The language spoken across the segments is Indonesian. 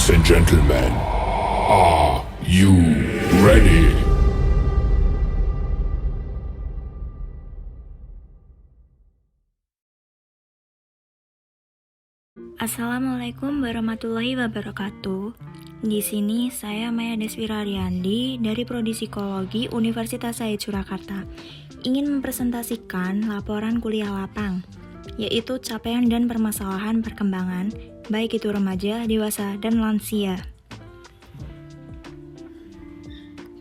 Ladies and gentlemen, are you ready? Assalamualaikum warahmatullahi wabarakatuh. Di sini saya Maya Deswira Riyandi dari Prodi Psikologi Universitas Said Surakarta ingin mempresentasikan laporan kuliah lapang, yaitu capaian dan permasalahan perkembangan, baik itu remaja, dewasa, dan lansia.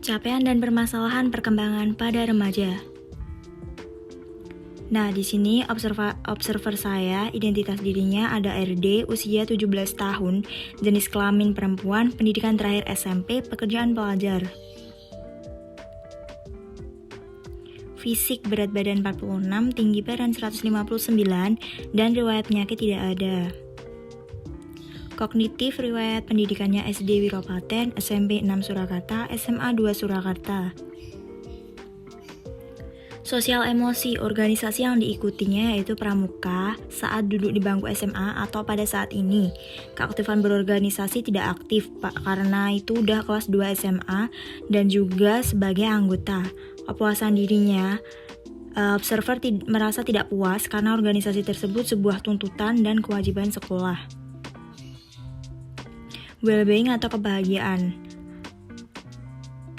Capaian dan permasalahan perkembangan pada remaja. Nah, di sini observer saya, identitas dirinya ada RD, usia 17 tahun, jenis kelamin perempuan, pendidikan terakhir SMP, pekerjaan pelajar. Fisik berat badan 46, tinggi badan 159, dan riwayat penyakit tidak ada. Kognitif riwayat pendidikannya SD Wiropaten, SMP 6 Surakarta, SMA 2 Surakarta. Sosial emosi organisasi yang diikutinya yaitu pramuka saat duduk di bangku SMA atau pada saat ini. Keaktifan berorganisasi tidak aktif Pak karena itu udah kelas 2 SMA dan juga sebagai anggota. Kepuasan dirinya, observer merasa tidak puas karena organisasi tersebut sebuah tuntutan dan kewajiban sekolah. Well-being atau kebahagiaan.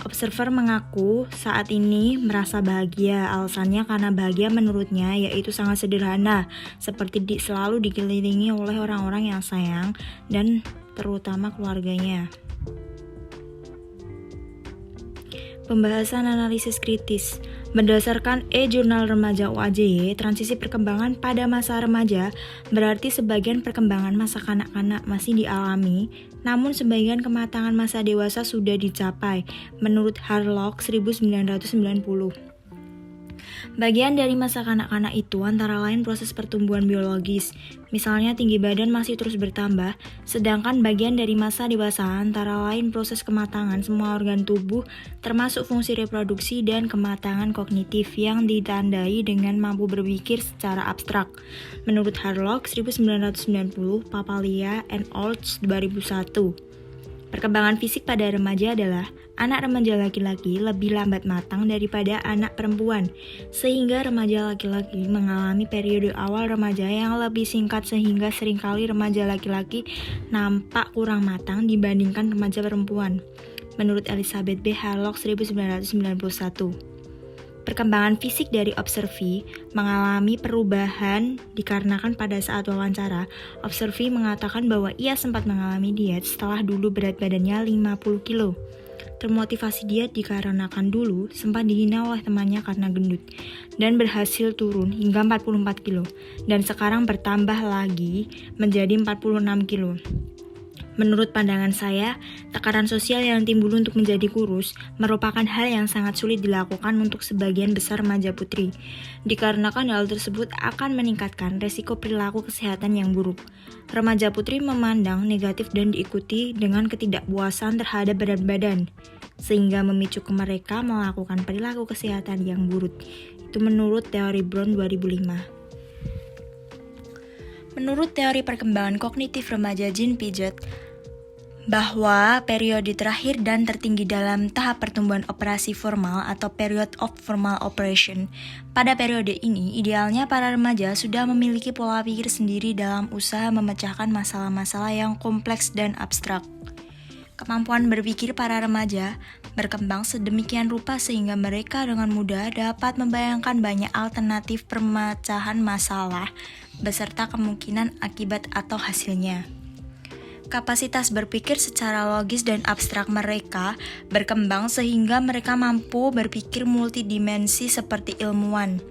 Observer mengaku saat ini merasa bahagia. Alasannya karena bahagia menurutnya yaitu sangat sederhana, seperti selalu dikelilingi oleh orang-orang yang sayang dan terutama keluarganya. Pembahasan analisis kritis. Berdasarkan e-Jurnal Remaja UAJY, transisi perkembangan pada masa remaja berarti sebagian perkembangan masa kanak-kanak masih dialami, namun sebagian kematangan masa dewasa sudah dicapai, menurut Harlock 1990. Bagian dari masa kanak-kanak itu antara lain proses pertumbuhan biologis, misalnya tinggi badan masih terus bertambah, sedangkan bagian dari masa dewasa antara lain proses kematangan semua organ tubuh, termasuk fungsi reproduksi dan kematangan kognitif yang ditandai dengan mampu berpikir secara abstrak. Menurut Harlock 1990, Papalia and Olds 2001. Perkembangan fisik pada remaja adalah anak remaja laki-laki lebih lambat matang daripada anak perempuan, sehingga remaja laki-laki mengalami periode awal remaja yang lebih singkat sehingga seringkali remaja laki-laki nampak kurang matang dibandingkan remaja perempuan. Menurut Elizabeth B. Harlock 1991. Perkembangan fisik dari observi mengalami perubahan dikarenakan pada saat wawancara, observi mengatakan bahwa ia sempat mengalami diet setelah dulu berat badannya 50 kilo. Termotivasi diet dikarenakan dulu sempat dihina oleh temannya karena gendut dan berhasil turun hingga 44 kilo dan sekarang bertambah lagi menjadi 46 kilo. Menurut pandangan saya, tekanan sosial yang timbul untuk menjadi kurus merupakan hal yang sangat sulit dilakukan untuk sebagian besar remaja putri, dikarenakan hal tersebut akan meningkatkan resiko perilaku kesehatan yang buruk. Remaja putri memandang negatif dan diikuti dengan ketidakpuasan terhadap berat badan, sehingga memicu mereka melakukan perilaku kesehatan yang buruk. Itu menurut teori Brown 2005. Menurut teori perkembangan kognitif remaja Jean Piaget, bahwa periode terakhir dan tertinggi dalam tahap pertumbuhan operasi formal atau period of formal operation. Pada periode ini, idealnya para remaja sudah memiliki pola pikir sendiri dalam usaha memecahkan masalah-masalah yang kompleks dan abstrak. Kemampuan berpikir para remaja berkembang sedemikian rupa sehingga mereka dengan mudah dapat membayangkan banyak alternatif pemecahan masalah beserta kemungkinan akibat atau hasilnya. Kapasitas berpikir secara logis dan abstrak mereka berkembang sehingga mereka mampu berpikir multidimensi seperti ilmuwan.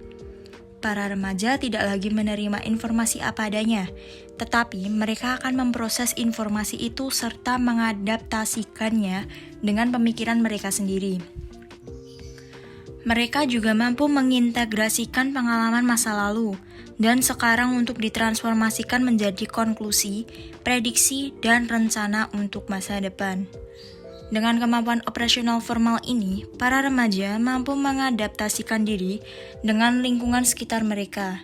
Para remaja tidak lagi menerima informasi apa adanya, tetapi mereka akan memproses informasi itu serta mengadaptasikannya dengan pemikiran mereka sendiri. Mereka juga mampu mengintegrasikan pengalaman masa lalu dan sekarang untuk ditransformasikan menjadi konklusi, prediksi, dan rencana untuk masa depan. Dengan kemampuan operasional formal ini, para remaja mampu mengadaptasikan diri dengan lingkungan sekitar mereka.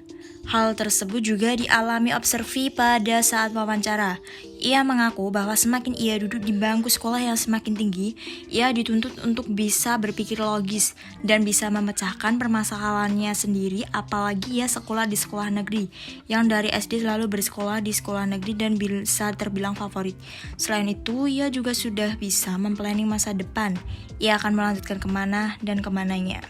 Hal tersebut juga dialami Observi pada saat wawancara. Ia mengaku bahwa semakin ia duduk di bangku sekolah yang semakin tinggi, ia dituntut untuk bisa berpikir logis dan bisa memecahkan permasalahannya sendiri, apalagi ia sekolah di sekolah negeri, yang dari SD selalu bersekolah di sekolah negeri dan bisa terbilang favorit. Selain itu, ia juga sudah bisa memplanning masa depan. Ia akan melanjutkan kemana dan kemananya.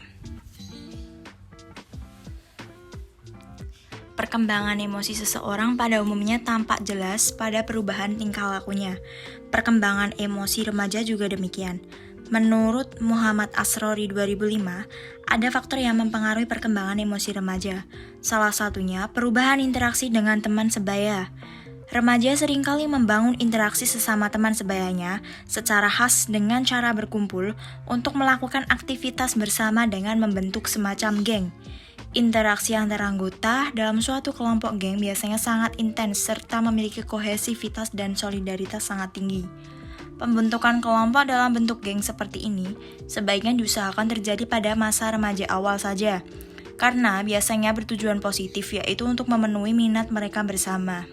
Perkembangan emosi seseorang pada umumnya tampak jelas pada perubahan tingkah lakunya. Perkembangan emosi remaja juga demikian. Menurut Muhammad Asrori 2005, ada faktor yang mempengaruhi perkembangan emosi remaja. Salah satunya perubahan interaksi dengan teman sebaya. Remaja seringkali membangun interaksi sesama teman sebayanya secara khas dengan cara berkumpul untuk melakukan aktivitas bersama dengan membentuk semacam geng. Interaksi antara anggota dalam suatu kelompok geng biasanya sangat intens serta memiliki kohesivitas dan solidaritas sangat tinggi. Pembentukan kelompok dalam bentuk geng seperti ini sebaiknya diusahakan terjadi pada masa remaja awal saja, karena biasanya bertujuan positif, yaitu untuk memenuhi minat mereka bersama.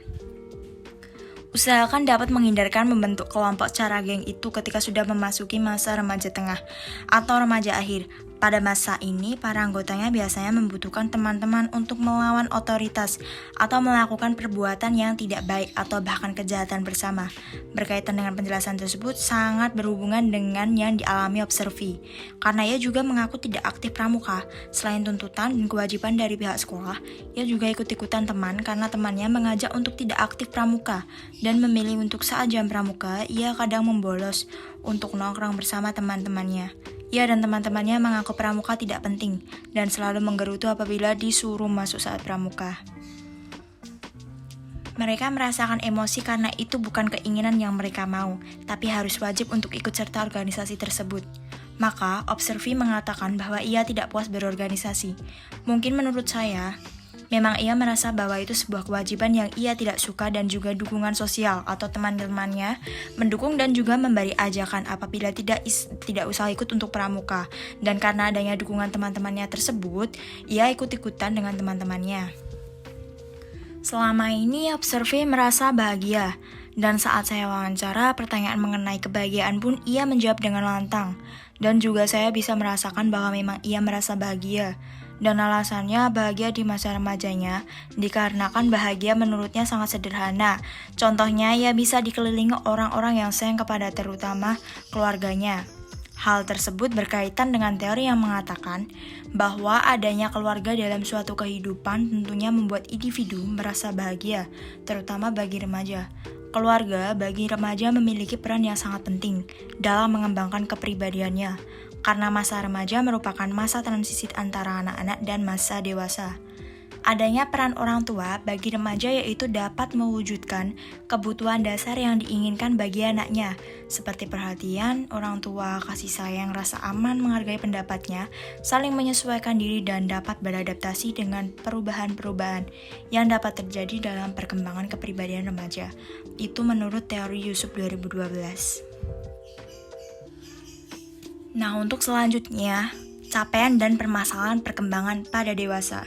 Usahakan dapat menghindarkan membentuk kelompok cara geng itu ketika sudah memasuki masa remaja tengah atau remaja akhir. Pada masa ini, para anggotanya biasanya membutuhkan teman-teman untuk melawan otoritas atau melakukan perbuatan yang tidak baik atau bahkan kejahatan bersama. Berkaitan dengan penjelasan tersebut sangat berhubungan dengan yang dialami Observi, karena ia juga mengaku tidak aktif pramuka. Selain tuntutan dan kewajiban dari pihak sekolah, ia juga ikut-ikutan teman karena temannya mengajak untuk tidak aktif pramuka dan memilih untuk saat jam pramuka, ia kadang membolos untuk nongkrong bersama teman-temannya. Ia dan teman-temannya mengaku pramuka tidak penting dan selalu menggerutu apabila disuruh masuk saat pramuka. Mereka merasakan emosi karena itu bukan keinginan yang mereka mau, tapi harus wajib untuk ikut serta organisasi tersebut. Maka, Observi mengatakan bahwa ia tidak puas berorganisasi. Mungkin menurut saya, memang ia merasa bahwa itu sebuah kewajiban yang ia tidak suka dan juga dukungan sosial atau teman-temannya mendukung dan juga memberi ajakan apabila tidak usah ikut untuk pramuka. Dan karena adanya dukungan teman-temannya tersebut, ia ikut-ikutan dengan teman-temannya. Selama ini Observi merasa bahagia, dan saat saya wawancara pertanyaan mengenai kebahagiaan pun ia menjawab dengan lantang. Dan juga saya bisa merasakan bahwa memang ia merasa bahagia. Dan alasannya bahagia di masa remajanya dikarenakan bahagia menurutnya sangat sederhana. Contohnya, ia bisa dikelilingi orang-orang yang sayang kepada terutama keluarganya. Hal tersebut berkaitan dengan teori yang mengatakan bahwa adanya keluarga dalam suatu kehidupan tentunya membuat individu merasa bahagia, terutama bagi remaja. Keluarga bagi remaja memiliki peran yang sangat penting dalam mengembangkan kepribadiannya, karena masa remaja merupakan masa transisi antara anak-anak dan masa dewasa. Adanya peran orang tua bagi remaja yaitu dapat mewujudkan kebutuhan dasar yang diinginkan bagi anaknya, seperti perhatian orang tua, kasih sayang, rasa aman, menghargai pendapatnya, saling menyesuaikan diri dan dapat beradaptasi dengan perubahan-perubahan yang dapat terjadi dalam perkembangan kepribadian remaja. Itu menurut teori Yusuf 2012. Nah, untuk selanjutnya, capaian dan permasalahan perkembangan pada dewasa.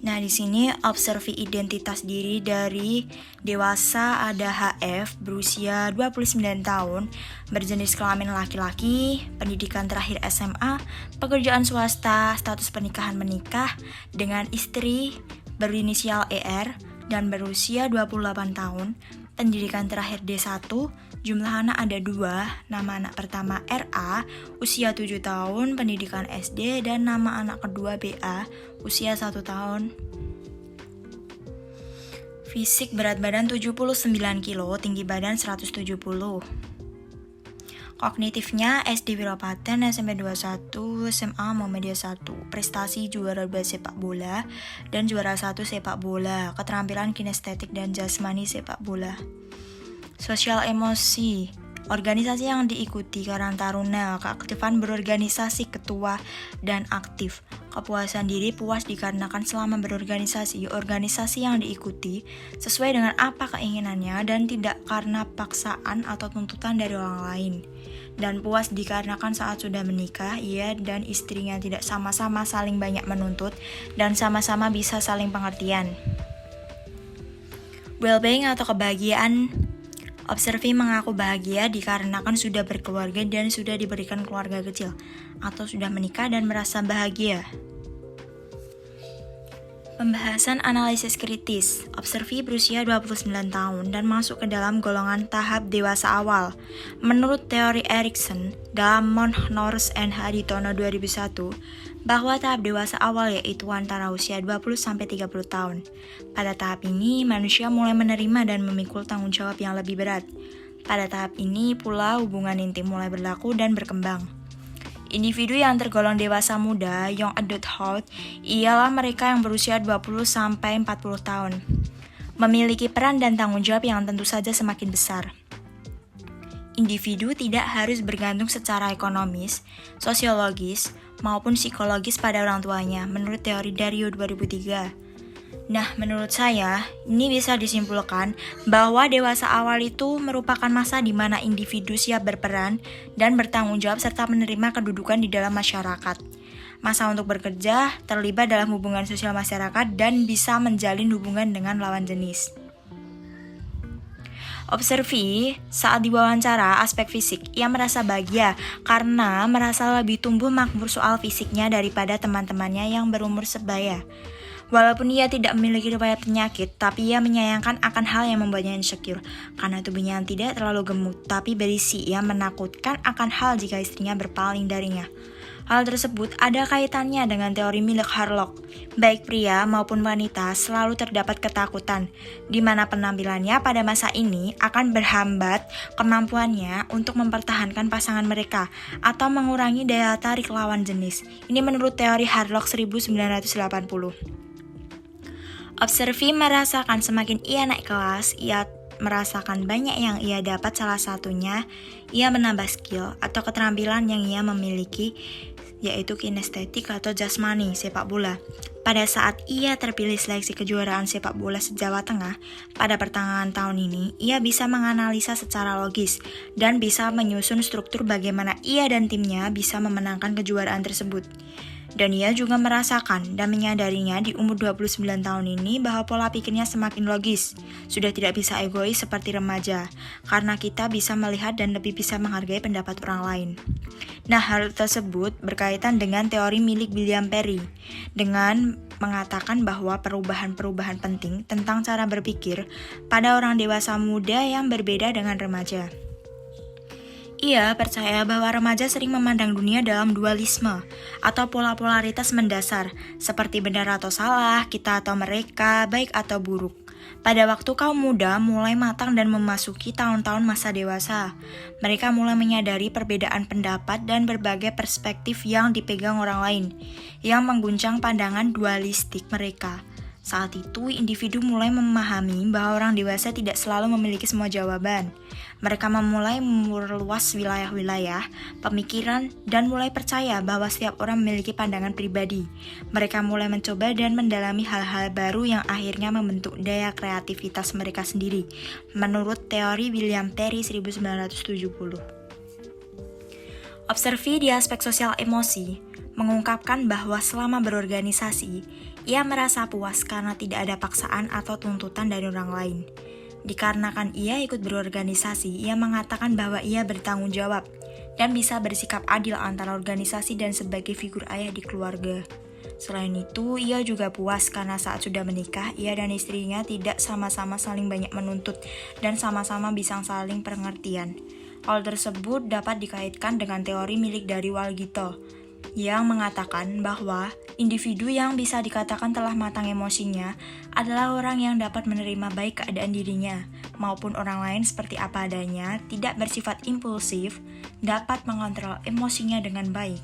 Nah, di sini Observi identitas diri dari dewasa ada HF berusia 29 tahun, berjenis kelamin laki-laki, pendidikan terakhir SMA, pekerjaan swasta, status pernikahan menikah dengan istri berinisial ER dan berusia 28 tahun, pendidikan terakhir D1, jumlah anak ada 2, nama anak pertama RA, usia 7 tahun, pendidikan SD, dan nama anak kedua BA, usia 1 tahun. Fisik berat badan 79 kilo, tinggi badan 170. Kognitifnya SD Wiropaten, SMP 21, SMA Muhammadiyah 1. Prestasi juara 2 sepak bola dan juara 1 sepak bola. Keterampilan kinestetik dan jasmani sepak bola. Sosial emosi Organisasi yang diikuti Karang Taruna, keaktifan berorganisasi, ketua, dan aktif. Kepuasan diri puas dikarenakan selama berorganisasi, organisasi yang diikuti sesuai dengan apa keinginannya dan tidak karena paksaan atau tuntutan dari orang lain. Dan puas dikarenakan saat sudah menikah, ia dan istrinya tidak sama-sama saling banyak menuntut dan sama-sama bisa saling pengertian. Well-being atau kebahagiaan. Observi mengaku bahagia dikarenakan sudah berkeluarga dan sudah diberikan keluarga kecil, atau sudah menikah dan merasa bahagia. Pembahasan analisis kritis. Observi berusia 29 tahun dan masuk ke dalam golongan tahap dewasa awal. Menurut teori Erikson dalam Monk, Norris, and Haditono 2001, bahwa tahap dewasa awal yaitu antara usia 20-30 tahun. Pada tahap ini, manusia mulai menerima dan memikul tanggung jawab yang lebih berat. Pada tahap ini pula hubungan intim mulai berlaku dan berkembang. Individu yang tergolong dewasa muda, young adulthood, ialah mereka yang berusia 20-40 tahun. Memiliki peran dan tanggung jawab yang tentu saja semakin besar. Individu tidak harus bergantung secara ekonomis, sosiologis, maupun psikologis pada orang tuanya, menurut teori Dario 2003. Nah, menurut saya, ini bisa disimpulkan bahwa dewasa awal itu merupakan masa di mana individu siap berperan dan bertanggung jawab serta menerima kedudukan di dalam masyarakat. Masa untuk bekerja, terlibat dalam hubungan sosial masyarakat, dan bisa menjalin hubungan dengan lawan jenis. Observi, saat diwawancara aspek fisik, ia merasa bahagia karena merasa lebih tumbuh makmur soal fisiknya daripada teman-temannya yang berumur sebaya. Walaupun ia tidak memiliki riwayat penyakit, tapi ia menyayangkan akan hal yang membuatnya insecure. Karena tubuhnya yang tidak terlalu gemuk, tapi berisi, ia menakutkan akan hal jika istrinya berpaling darinya. Hal tersebut ada kaitannya dengan teori milik Harlock. Baik pria maupun wanita selalu terdapat ketakutan, di mana penampilannya pada masa ini akan berhambat kemampuannya untuk mempertahankan pasangan mereka atau mengurangi daya tarik lawan jenis. Ini menurut teori Harlock 1980. Observi merasakan semakin ia naik kelas, ia merasakan banyak yang ia dapat, salah satunya ia menambah skill atau keterampilan yang ia memiliki, yaitu kinestetik atau jasmani sepak bola. Pada saat ia terpilih seleksi kejuaraan sepak bola se-Jawa Tengah pada pertengahan tahun ini, ia bisa menganalisa secara logis dan bisa menyusun struktur bagaimana ia dan timnya bisa memenangkan kejuaraan tersebut. Dan ia juga merasakan dan menyadarinya di umur 29 tahun ini bahwa pola pikirnya semakin logis, sudah tidak bisa egois seperti remaja, karena kita bisa melihat dan lebih bisa menghargai pendapat orang lain. Nah, hal tersebut berkaitan dengan teori milik William Perry, dengan mengatakan bahwa perubahan-perubahan penting tentang cara berpikir pada orang dewasa muda yang berbeda dengan remaja. Ia percaya bahwa remaja sering memandang dunia dalam dualisme atau pola polaritas mendasar, seperti benar atau salah, kita atau mereka, baik atau buruk. Pada waktu kaum muda mulai matang dan memasuki tahun-tahun masa dewasa, mereka mulai menyadari perbedaan pendapat dan berbagai perspektif yang dipegang orang lain, yang mengguncang pandangan dualistik mereka. Saat itu, individu mulai memahami bahwa orang dewasa tidak selalu memiliki semua jawaban. Mereka memulai memperluas wilayah-wilayah pemikiran dan mulai percaya bahwa setiap orang memiliki pandangan pribadi. Mereka mulai mencoba dan mendalami hal-hal baru yang akhirnya membentuk daya kreativitas mereka sendiri, menurut teori William Perry 1970. Observi di aspek sosial emosi mengungkapkan bahwa selama berorganisasi, ia merasa puas karena tidak ada paksaan atau tuntutan dari orang lain. Dikarenakan ia ikut berorganisasi, ia mengatakan bahwa ia bertanggung jawab dan bisa bersikap adil antara organisasi dan sebagai figur ayah di keluarga. Selain itu, ia juga puas karena saat sudah menikah, ia dan istrinya tidak sama-sama saling banyak menuntut dan sama-sama bisa saling pengertian. Hal tersebut dapat dikaitkan dengan teori milik dari Walgito, yang mengatakan bahwa individu yang bisa dikatakan telah matang emosinya adalah orang yang dapat menerima baik keadaan dirinya maupun orang lain seperti apa adanya, tidak bersifat impulsif, dapat mengontrol emosinya dengan baik,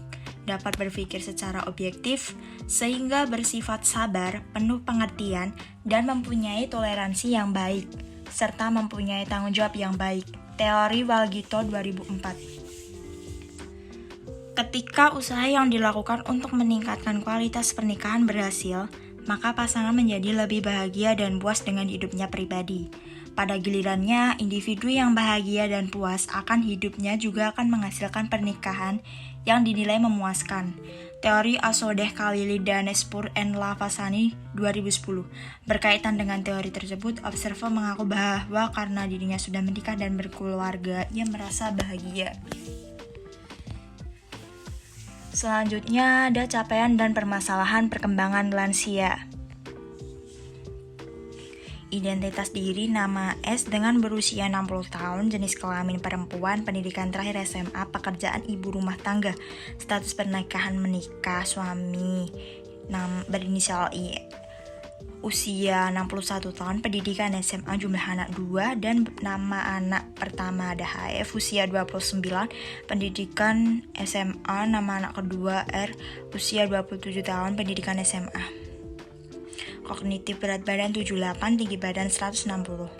dapat berpikir secara objektif, sehingga bersifat sabar, penuh pengertian, dan mempunyai toleransi yang baik, serta mempunyai tanggung jawab yang baik. Teori Walgito 2004. Ketika usaha yang dilakukan untuk meningkatkan kualitas pernikahan berhasil, maka pasangan menjadi lebih bahagia dan puas dengan hidupnya pribadi. Pada gilirannya, individu yang bahagia dan puas akan hidupnya juga akan menghasilkan pernikahan yang dinilai memuaskan. Teori Asodeh Khalili Danespur and Lavasani 2010. Berkaitan dengan teori tersebut, observer mengaku bahwa karena dirinya sudah menikah dan berkeluarga, ia merasa bahagia. Selanjutnya ada capaian dan permasalahan perkembangan lansia. Identitas diri nama S dengan berusia 60 tahun, jenis kelamin perempuan, pendidikan terakhir SMA, pekerjaan ibu rumah tangga, status pernikahan menikah, suami, berinisial I, usia 61 tahun, pendidikan SMA, jumlah anak 2, dan nama anak pertama ada HF, usia 29, pendidikan SMA, nama anak kedua R, usia 27 tahun, pendidikan SMA. Kognitif berat badan 78, tinggi badan 160.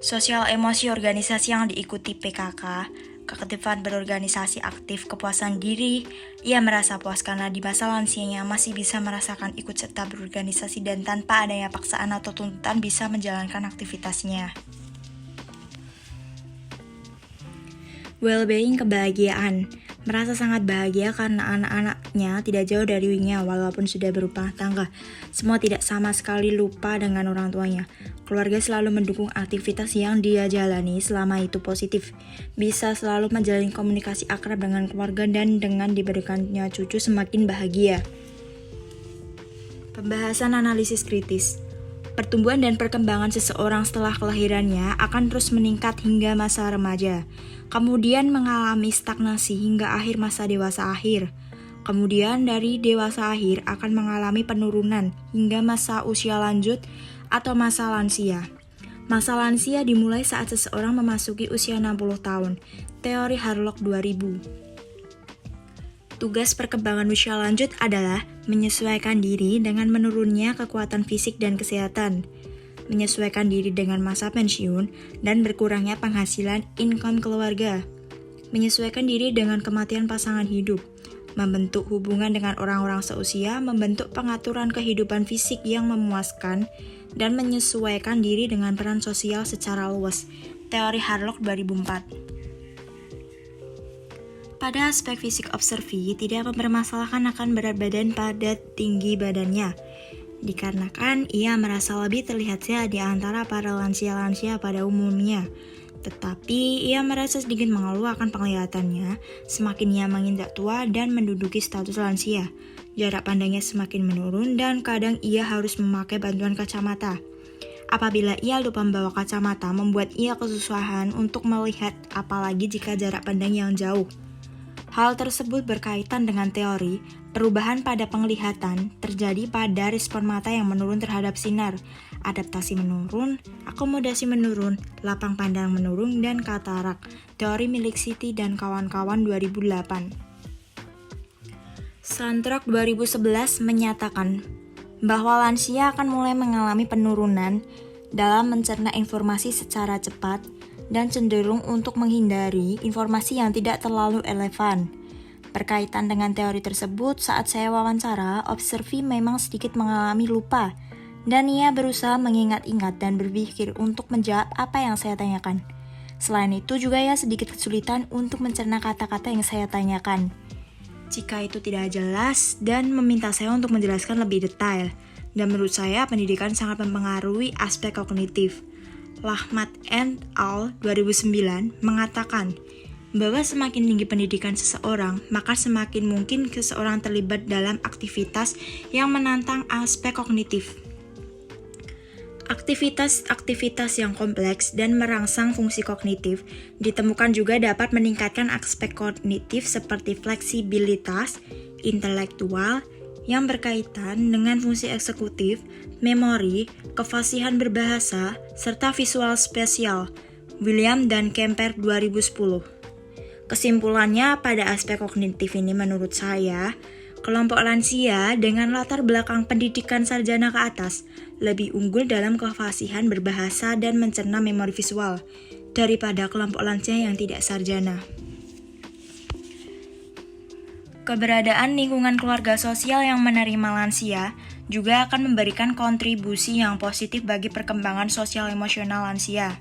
Sosial emosi organisasi yang diikuti PKK, keaktifan berorganisasi aktif, kepuasan diri, ia merasa puas karena di masa lansianya masih bisa merasakan ikut serta berorganisasi dan tanpa adanya paksaan atau tuntutan bisa menjalankan aktivitasnya. Well-being, kebahagiaan. Merasa sangat bahagia karena anak-anaknya tidak jauh dari dirinya walaupun sudah berumah tangga. Semua tidak sama sekali lupa dengan orang tuanya. Keluarga selalu mendukung aktivitas yang dia jalani selama itu positif. Bisa selalu menjalin komunikasi akrab dengan keluarga dan dengan diberikannya cucu semakin bahagia. Pembahasan analisis kritis. Pertumbuhan dan perkembangan seseorang setelah kelahirannya akan terus meningkat hingga masa remaja. Kemudian mengalami stagnasi hingga akhir masa dewasa akhir. Kemudian dari dewasa akhir akan mengalami penurunan hingga masa usia lanjut atau masa lansia. Masa lansia dimulai saat seseorang memasuki usia 60 tahun. Teori Harlock 2000. Tugas perkembangan usia lanjut adalah menyesuaikan diri dengan menurunnya kekuatan fisik dan kesehatan, menyesuaikan diri dengan masa pensiun dan berkurangnya penghasilan income keluarga, menyesuaikan diri dengan kematian pasangan hidup, membentuk hubungan dengan orang-orang seusia, membentuk pengaturan kehidupan fisik yang memuaskan, dan menyesuaikan diri dengan peran sosial secara luas. Teori Harlock 2004. Pada aspek fisik observi tidak mempermasalahkan akan berat badan pada tinggi badannya, dikarenakan ia merasa lebih terlihat sehat di antara para lansia-lansia pada umumnya. Tetapi ia merasa sedikit mengeluh akan penglihatannya semakin ia menginjak tua dan menduduki status lansia. Jarak pandangnya semakin menurun dan kadang ia harus memakai bantuan kacamata. Apabila ia lupa membawa kacamata, membuat ia kesusahan untuk melihat, apalagi jika jarak pandang yang jauh. Hal tersebut berkaitan dengan teori perubahan pada penglihatan terjadi pada respon mata yang menurun terhadap sinar, adaptasi menurun, akomodasi menurun, lapang pandang menurun, dan katarak. Teori milik Siti dan kawan-kawan 2008. Sandrock 2011 menyatakan bahwa lansia akan mulai mengalami penurunan dalam mencerna informasi secara cepat dan cenderung untuk menghindari informasi yang tidak terlalu relevan. Berkaitan dengan teori tersebut, saat saya wawancara, observi memang sedikit mengalami lupa, dan ia berusaha mengingat-ingat dan berpikir untuk menjawab apa yang saya tanyakan. Selain itu juga ia sedikit kesulitan untuk mencerna kata-kata yang saya tanyakan. Jika itu tidak jelas dan meminta saya untuk menjelaskan lebih detail, dan menurut saya pendidikan sangat mempengaruhi aspek kognitif. Lahmat et al. 2009 mengatakan bahwa semakin tinggi pendidikan seseorang, maka semakin mungkin seseorang terlibat dalam aktivitas yang menantang aspek kognitif. Aktivitas-aktivitas yang kompleks dan merangsang fungsi kognitif ditemukan juga dapat meningkatkan aspek kognitif seperti fleksibilitas intelektual yang berkaitan dengan fungsi eksekutif, memori, kefasihan berbahasa, serta visual spesial. William dan Kemper 2010. Kesimpulannya pada aspek kognitif ini menurut saya, Kelompok lansia dengan latar belakang pendidikan sarjana ke atas lebih unggul dalam kefasihan berbahasa dan mencerna memori visual daripada kelompok lansia yang tidak sarjana. Keberadaan lingkungan keluarga sosial yang menerima lansia juga akan memberikan kontribusi yang positif bagi perkembangan sosial emosional lansia.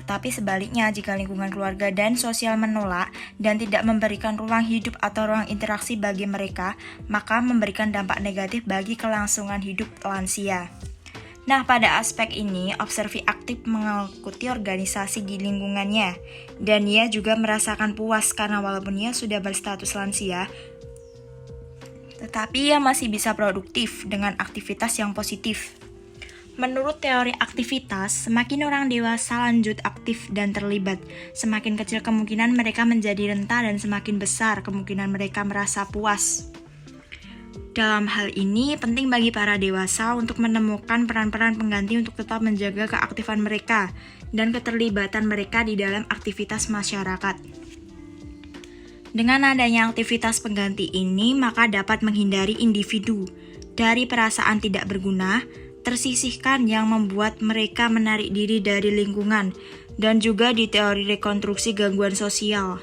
Tetapi sebaliknya, jika lingkungan keluarga dan sosial menolak dan tidak memberikan ruang hidup atau ruang interaksi bagi mereka, maka memberikan dampak negatif bagi kelangsungan hidup lansia. Nah, pada aspek ini, observi aktif mengikuti organisasi di lingkungannya, dan ia juga merasakan puas karena walaupun ia sudah berstatus lansia, tetapi ia masih bisa produktif dengan aktivitas yang positif. Menurut teori aktivitas, semakin orang dewasa lanjut aktif dan terlibat, semakin kecil kemungkinan mereka menjadi renta dan semakin besar kemungkinan mereka merasa puas. Dalam hal ini, penting bagi para dewasa untuk menemukan peran-peran pengganti untuk tetap menjaga keaktifan mereka dan keterlibatan mereka di dalam aktivitas masyarakat. Dengan adanya aktivitas pengganti ini, maka dapat menghindari individu dari perasaan tidak berguna, tersisihkan yang membuat mereka menarik diri dari lingkungan, dan juga di teori rekonstruksi gangguan sosial.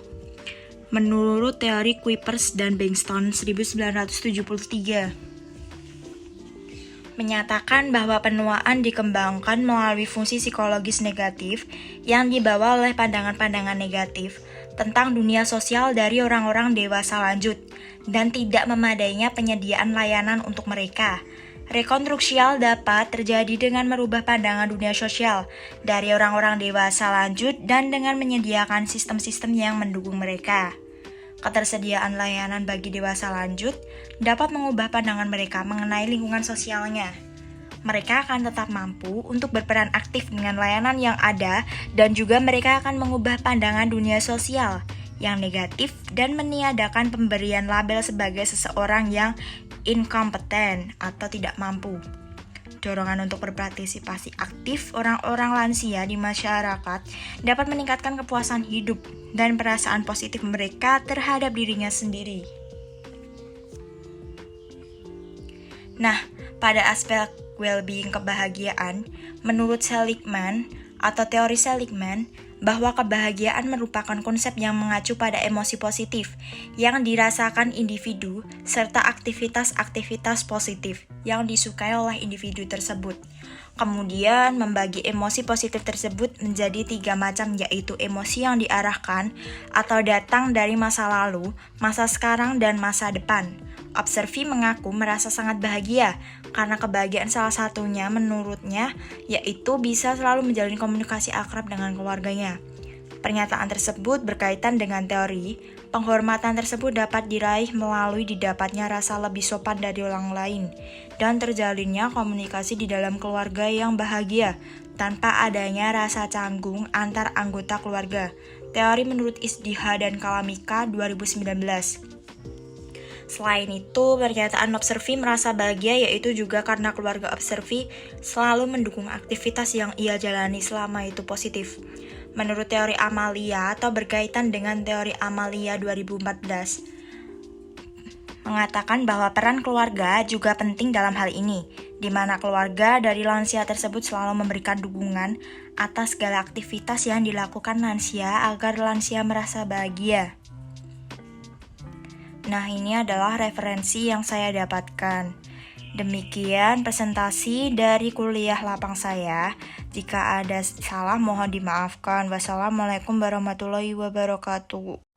Menurut teori Kuipers dan Bengtson 1973, menyatakan bahwa penuaan dikembangkan melalui fungsi psikologis negatif yang dibawa oleh pandangan-pandangan negatif tentang dunia sosial dari orang-orang dewasa lanjut dan tidak memadainya penyediaan layanan untuk mereka. Rekonstruksial dapat terjadi dengan merubah pandangan dunia sosial dari orang-orang dewasa lanjut dan dengan menyediakan sistem-sistem yang mendukung mereka. Ketersediaan layanan bagi dewasa lanjut dapat mengubah pandangan mereka mengenai lingkungan sosialnya. Mereka akan tetap mampu untuk berperan aktif dengan layanan yang ada dan juga mereka akan mengubah pandangan dunia sosial yang negatif dan meniadakan pemberian label sebagai seseorang yang inkompeten atau tidak mampu. Dorongan untuk berpartisipasi aktif orang-orang lansia di masyarakat dapat meningkatkan kepuasan hidup dan perasaan positif mereka terhadap dirinya sendiri. Nah, pada aspek well-being kebahagiaan, menurut Seligman atau teori Seligman, bahwa kebahagiaan merupakan konsep yang mengacu pada emosi positif yang dirasakan individu serta aktivitas-aktivitas positif yang disukai oleh individu tersebut. Kemudian membagi emosi positif tersebut menjadi 3 macam, yaitu emosi yang diarahkan atau datang dari masa lalu, masa sekarang, dan masa depan. Observi mengaku merasa sangat bahagia karena kebahagiaan salah satunya menurutnya yaitu bisa selalu menjalin komunikasi akrab dengan keluarganya. Pernyataan tersebut berkaitan dengan teori penghormatan tersebut dapat diraih melalui didapatnya rasa lebih sopan dari orang lain dan terjalinnya komunikasi di dalam keluarga yang bahagia tanpa adanya rasa canggung antar anggota keluarga. Teori menurut Isdiha dan Kalamika 2019. Selain itu, pernyataan observi merasa bahagia yaitu juga karena keluarga observi selalu mendukung aktivitas yang ia jalani selama itu positif. Menurut teori Amalia atau berkaitan dengan teori Amalia 2014, mengatakan bahwa peran keluarga juga penting dalam hal ini, di mana keluarga dari lansia tersebut selalu memberikan dukungan atas segala aktivitas yang dilakukan lansia agar lansia merasa bahagia. Nah, ini adalah referensi yang saya dapatkan. Demikian presentasi dari kuliah lapang saya. Jika ada salah mohon dimaafkan. Wassalamualaikum warahmatullahi wabarakatuh.